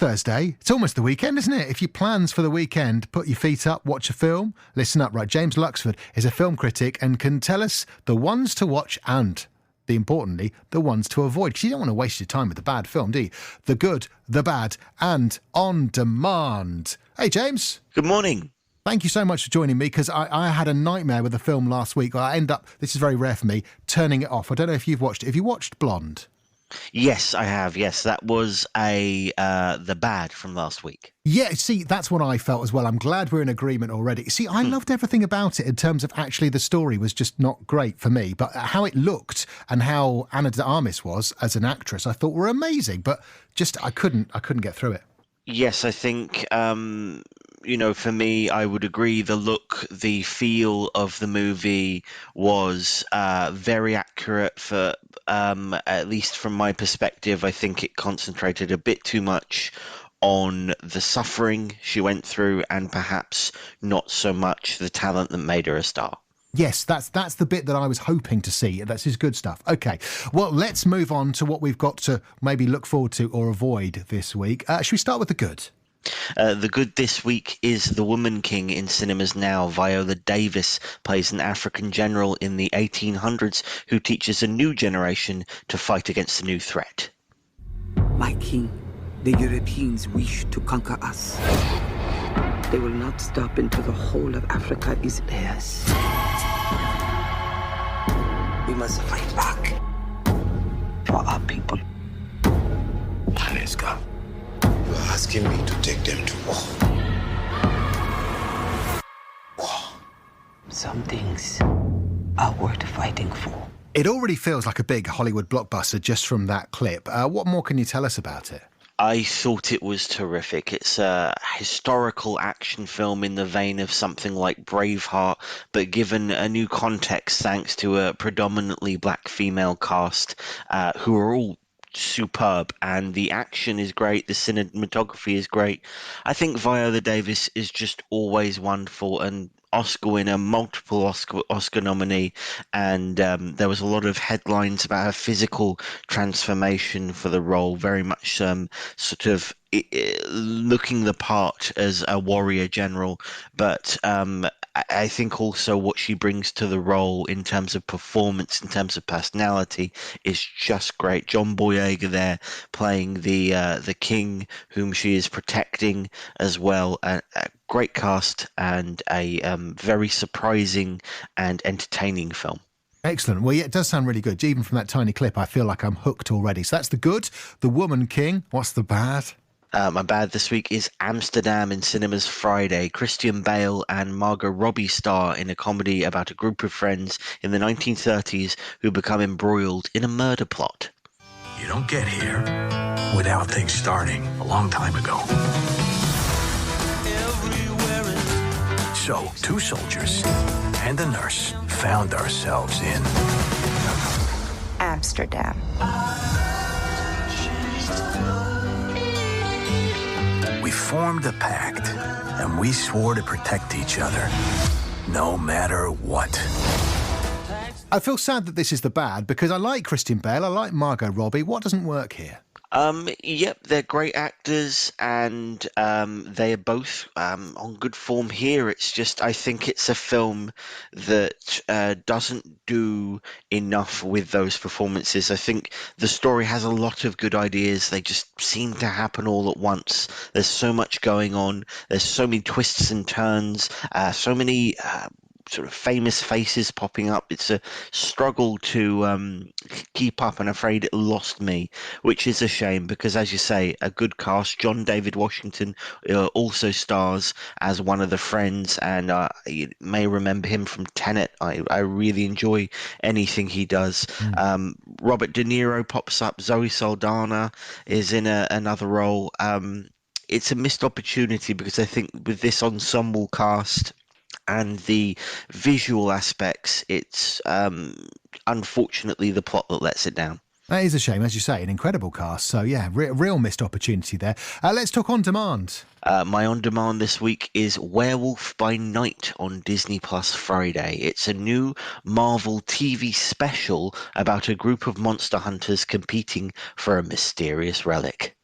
Thursday. It's almost the weekend, isn't it? If your plans for the weekend, put your feet up, watch a film, listen up. Right, James Luxford is a film critic and can tell us the ones to watch and, importantly, the ones to avoid. Because you don't want to waste your time with a bad film, do you? The good, the bad, and on demand. Hey, James. Good morning. Thank you so much for joining me, because I had a nightmare with a film last week. I end up, this is very rare for me, turning it off. I don't know if you've watched it. Have you watched Blonde? Yes, I have. Yes, that was the bad from last week. Yeah, see, that's what I felt as well. I'm glad we're in agreement already. See, I loved everything about it in terms of actually the story was just not great for me, but how it looked and how Ana de Armas was as an actress, I thought were amazing, but just I couldn't get through it. Yes, I think, for me, I would agree. The look, the feel of the movie was very accurate for, at least from my perspective. I think it concentrated a bit too much on the suffering she went through and perhaps not so much the talent that made her a star. Yes, that's the bit that I was hoping to see. That's his good stuff. Okay, well, let's move on to what we've got to maybe look forward to or avoid this week. Should we start with the good? The good this week is The Woman King in cinemas now. Viola Davis plays an African general in the 1800s who teaches a new generation to fight against a new threat. My king, the Europeans wish to conquer us. They will not stop until the whole of Africa is theirs. We must fight back for our people. Aleska, you're asking me to take them to war. War. Some things are worth fighting for. It already feels like a big Hollywood blockbuster just from that clip. What more can you tell us about it? I thought it was terrific. It's a historical action film in the vein of something like Braveheart, but given a new context thanks to a predominantly black female cast who are all superb, and the action is great, the cinematography is great. I think Viola Davis is just always wonderful, and Oscar winner, multiple Oscar nominee, and there was a lot of headlines about her physical transformation for the role, very much sort of looking the part as a warrior general, but I think also what she brings to the role in terms of performance, in terms of personality, is just great. John Boyega there playing the king whom she is protecting as well. A great cast and a very surprising and entertaining film. Excellent. Well, yeah, it does sound really good. Even from that tiny clip, I feel like I'm hooked already. So that's the good. The Woman King. What's the bad? My bad this week is Amsterdam in cinemas Friday. Christian Bale and Margot Robbie star in a comedy about a group of friends in the 1930s who become embroiled in a murder plot. You don't get here without things starting a long time ago. So, two soldiers and a nurse found ourselves in Amsterdam. We formed a pact, and we swore to protect each other, no matter what. I feel sad that this is the bad, because I like Christian Bale, I like Margot Robbie. What doesn't work here? Yep, they're great actors, and they are both on good form here. It's just, I think it's a film that doesn't do enough with those performances. I think the story has a lot of good ideas. They just seem to happen all at once. There's so much going on. There's so many twists and turns, so many sort of famous faces popping up. It's a struggle to keep up, and I'm afraid it lost me, which is a shame because, as you say, a good cast. John David Washington also stars as one of the friends, and you may remember him from Tenet. I really enjoy anything he does. Robert De Niro pops up. Zoe Saldana is in another role. It's a missed opportunity because I think with this ensemble cast and the visual aspects, it's unfortunately the plot that lets it down. That is a shame, as you say, an incredible cast. So yeah, real missed opportunity there. Let's talk on demand. My on demand this week is Werewolf by Night on Disney Plus Friday. It's a new Marvel TV special about a group of monster hunters competing for a mysterious relic.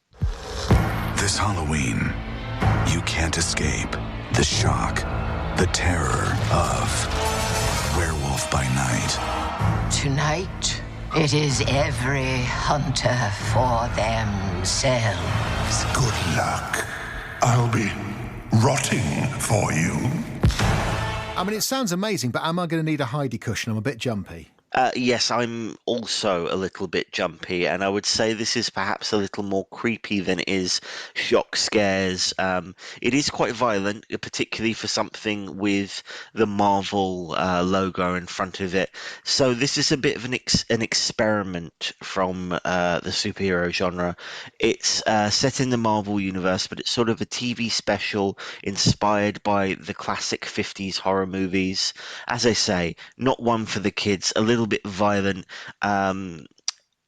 This Halloween, you can't escape the shock, the terror of Werewolf by Night. Tonight, it is every hunter for themselves. Good luck. I'll be rotting for you. I mean, it sounds amazing, but am I going to need a Heidi cushion? I'm a bit jumpy. Yes, I'm also a little bit jumpy, and I would say this is perhaps a little more creepy than it is shock scares. It is quite violent, particularly for something with the Marvel logo in front of it. So this is a bit of an experiment from the superhero genre. It's set in the Marvel universe, but it's sort of a TV special inspired by the classic 50s horror movies. As I say, not one for the kids, a little bit violent.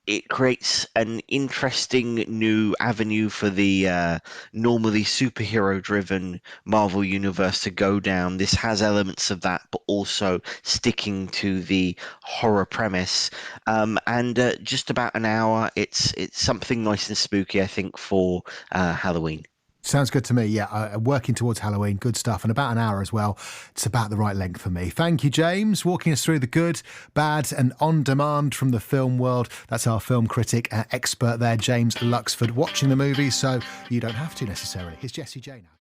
It creates an interesting new avenue for the normally superhero-driven Marvel universe to go down. This has elements of that, but also sticking to the horror premise. And just about an hour. It's something nice and spooky, I think, for Halloween. Sounds good to me, yeah. Working towards Halloween, good stuff. And about an hour as well. It's about the right length for me. Thank you, James, walking us through the good, bad and on-demand from the film world. That's our film critic expert there, James Luxford, watching the movies so you don't have to necessarily. Here's Jessie J now.